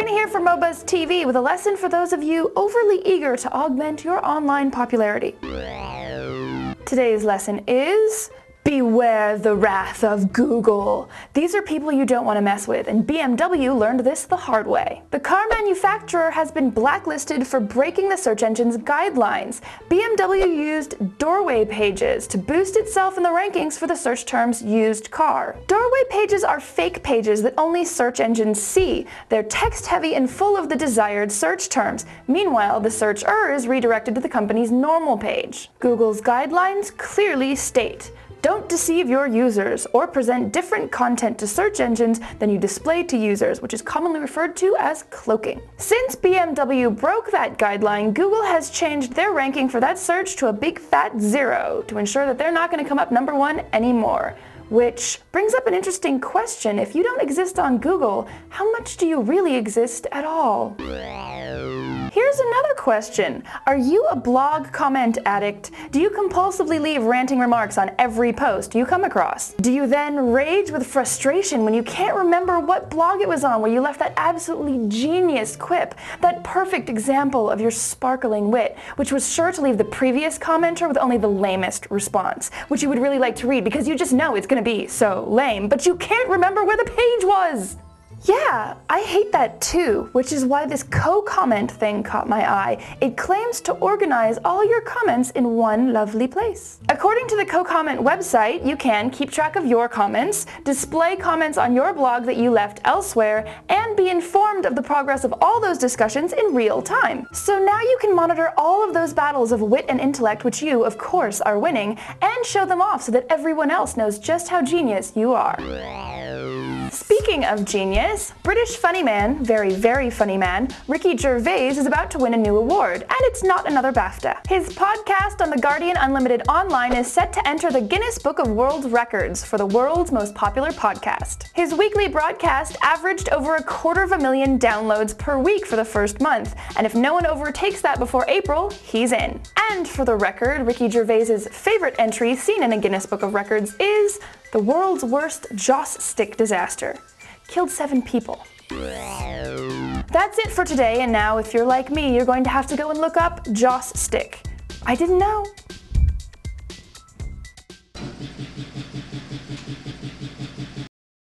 Here for MoBuzz TV with a lesson for those of you overly eager to augment your online popularity. Today's lesson is beware the wrath of Google. These are people you don't want to mess with, and BMW learned this the hard way. The car manufacturer has been blacklisted for breaking the search engine's guidelines. BMW used doorway pages to boost itself in the rankings for the search terms used car. Doorway pages are fake pages that only search engines see. They're text-heavy and full of the desired search terms. Meanwhile, the searcher is redirected to the company's normal page. Google's guidelines clearly state, don't deceive your users or present different content to search engines than you display to users, which is commonly referred to as cloaking. Since BMW broke that guideline, Google has changed their ranking for that search to a big fat 0 to ensure that they're not going to come up #1 anymore. Which brings up an interesting question. If you don't exist on Google, how much do you really exist at all? Here's another question. Are you a blog comment addict? Do you compulsively leave ranting remarks on every post you come across? Do you then rage with frustration when you can't remember what blog it was on where you left that absolutely genius quip, that perfect example of your sparkling wit, which was sure to leave the previous commenter with only the lamest response, which you would really like to read because you just know it's going to be so lame, but you can't remember where the page was? Yeah, I hate that too, which is why this CoComment thing caught my eye. It claims to organize all your comments in one lovely place. According to the CoComment website, you can keep track of your comments, display comments on your blog that you left elsewhere, and be informed of the progress of all those discussions in real time. So now you can monitor all of those battles of wit and intellect, which you, of course, are winning, and show them off so that everyone else knows just how genius you are. Speaking of genius, British funny man, very, very funny man, Ricky Gervais is about to win a new award, and it's not another BAFTA. His podcast on The Guardian Unlimited Online is set to enter the Guinness Book of World Records for the world's most popular podcast. His weekly broadcast averaged over 250,000 downloads per week for the first month, and if no one overtakes that before April, he's in. And for the record, Ricky Gervais's favorite entry seen in a Guinness Book of Records is the world's worst joss stick disaster. Killed 7 people. That's it for today, and now if you're like me, you're going to have to go and look up joss stick. I didn't know.